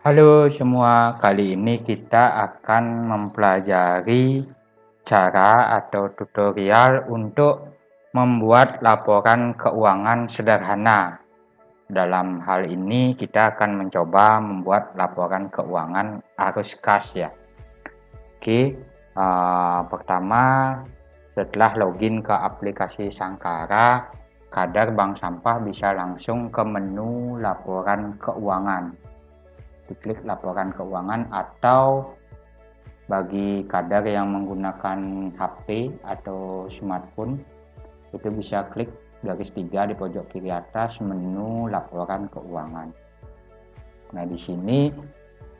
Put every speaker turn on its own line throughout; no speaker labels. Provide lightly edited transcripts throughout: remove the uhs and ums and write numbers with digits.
Halo semua, kali ini kita akan mempelajari cara atau tutorial untuk membuat laporan keuangan sederhana. Dalam hal ini kita akan mencoba membuat laporan keuangan arus kas ya. Oke, pertama setelah login ke aplikasi Sangkara, Kadar Bank Sampah bisa langsung ke menu laporan keuangan. Diklik laporan keuangan, atau bagi kadar yang menggunakan HP atau smartphone itu bisa klik garis 3 di pojok kiri atas menu laporan keuangan. Nah, di sini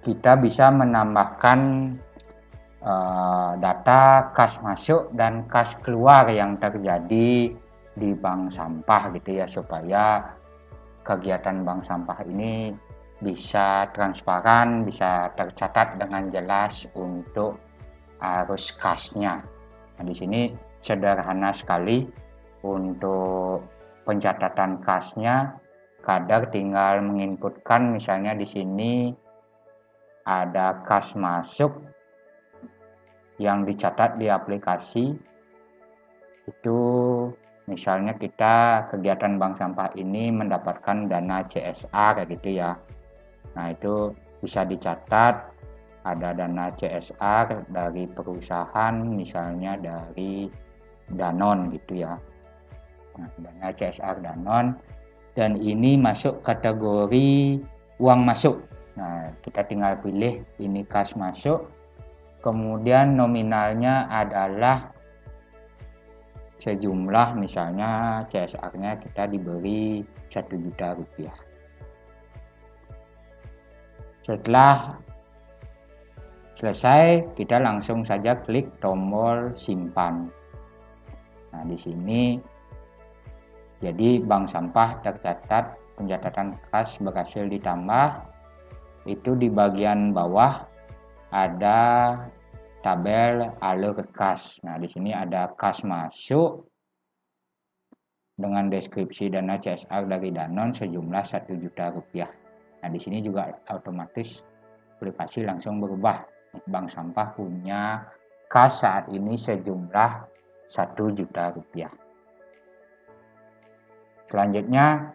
kita bisa menambahkan data kas masuk dan kas keluar yang terjadi di bank sampah gitu ya, supaya kegiatan bank sampah ini bisa transparan, bisa tercatat dengan jelas untuk arus kasnya. Nah, di sini sederhana sekali untuk pencatatan kasnya. Kadar tinggal menginputkan, misalnya di sini ada kas masuk yang dicatat di aplikasi itu. Misalnya kita kegiatan bank sampah ini mendapatkan dana CSR kayak gitu ya. Nah, itu bisa dicatat ada dana CSR dari perusahaan, misalnya dari Danone gitu ya. Nah, dana CSR Danone, dan ini masuk kategori uang masuk. Nah, kita tinggal pilih ini kas masuk, kemudian nominalnya adalah sejumlah, misalnya CSR-nya kita diberi 1 juta rupiah. Setelah selesai, kita langsung saja klik tombol simpan. Nah, di sini jadi bank sampah tercatat, pencatatan kas berhasil ditambah. Itu di bagian bawah ada tabel alur kas. Nah, di sini ada kas masuk dengan deskripsi dana CSR dari Danone sejumlah 1 juta rupiah. Nah, di sini juga otomatis aplikasi langsung berubah. Bank sampah punya kas saat ini sejumlah 1 juta rupiah. Selanjutnya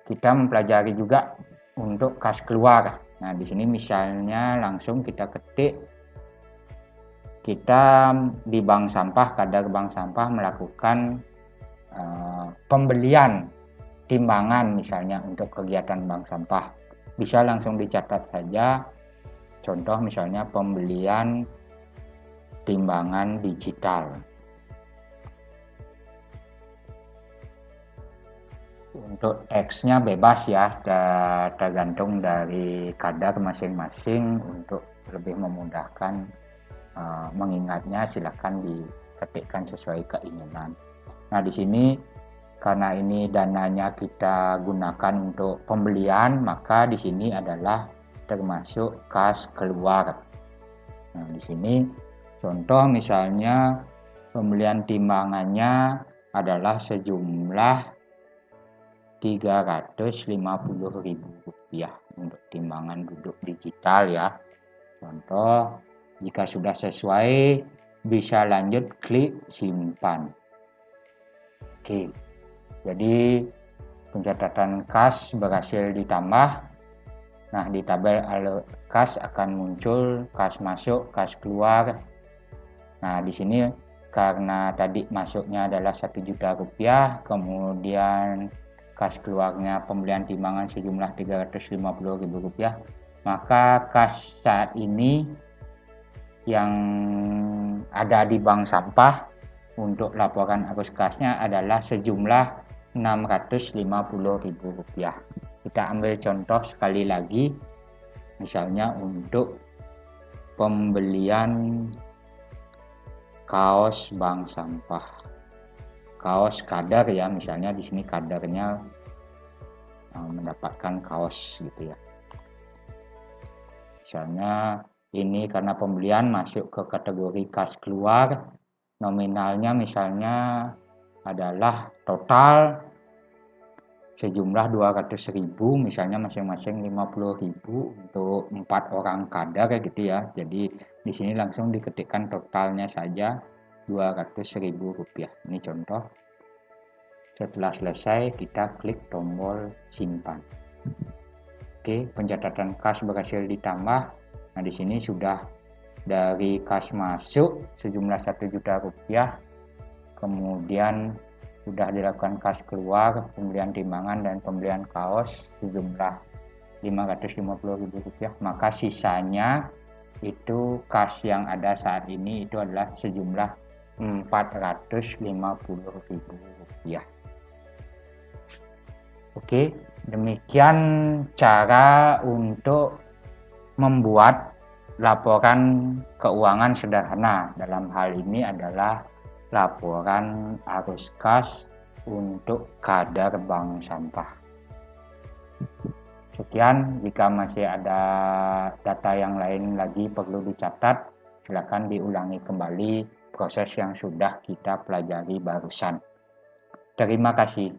kita mempelajari juga untuk kas keluar. Nah, di sini misalnya langsung kita ketik, kita di bank sampah, Kadar Bank Sampah melakukan pembelian timbangan misalnya untuk kegiatan bank sampah. Bisa langsung dicatat saja. Contoh misalnya pembelian timbangan digital. Untuk teksnya bebas ya, tergantung dari kadar masing-masing. Untuk lebih memudahkan mengingatnya, silakan diketikkan sesuai keinginan. Nah, di sini karena ini dananya kita gunakan untuk pembelian, maka di sini adalah termasuk kas keluar. Nah, di sini contoh misalnya pembelian timbangannya adalah sejumlah Rp350.000 untuk timbangan duduk digital ya. Contoh, jika sudah sesuai bisa lanjut klik simpan. Oke, jadi pencatatan kas berhasil ditambah. Nah, di tabel alur kas akan muncul kas masuk, kas keluar. Nah, di sini karena tadi masuknya adalah 1 juta rupiah, kemudian kas keluarnya pembelian timbangan sejumlah Rp350.000, maka kas saat ini yang ada di bank sampah untuk laporan arus kasnya adalah sejumlah Rp650.000. Kita ambil contoh sekali lagi, misalnya untuk pembelian kaos bank sampah, kaos kadar ya, misalnya di sini kadarnya mendapatkan kaos gitu ya. Misalnya ini karena pembelian masuk ke kategori kas keluar, nominalnya misalnya adalah total sejumlah 200.000, misalnya masing-masing 50.000 untuk 4 orang kadar gitu ya. Jadi di sini langsung diketikkan totalnya saja Rp200.000. Ini contoh. Setelah selesai kita klik tombol simpan. Oke, pencatatan kas berhasil ditambah. Nah, di sini sudah dari kas masuk sejumlah Rp1 juta, kemudian sudah dilakukan kas keluar, pembelian timbangan dan pembelian kaos sejumlah Rp550.000, maka sisanya itu kas yang ada saat ini itu adalah sejumlah Rp450.000. Oke, demikian cara untuk membuat laporan keuangan sederhana. Dalam hal ini adalah laporan arus kas untuk kadar bank sampah. Sekian, jika masih ada data yang lain lagi perlu dicatat, silakan diulangi kembali proses yang sudah kita pelajari barusan. Terima kasih.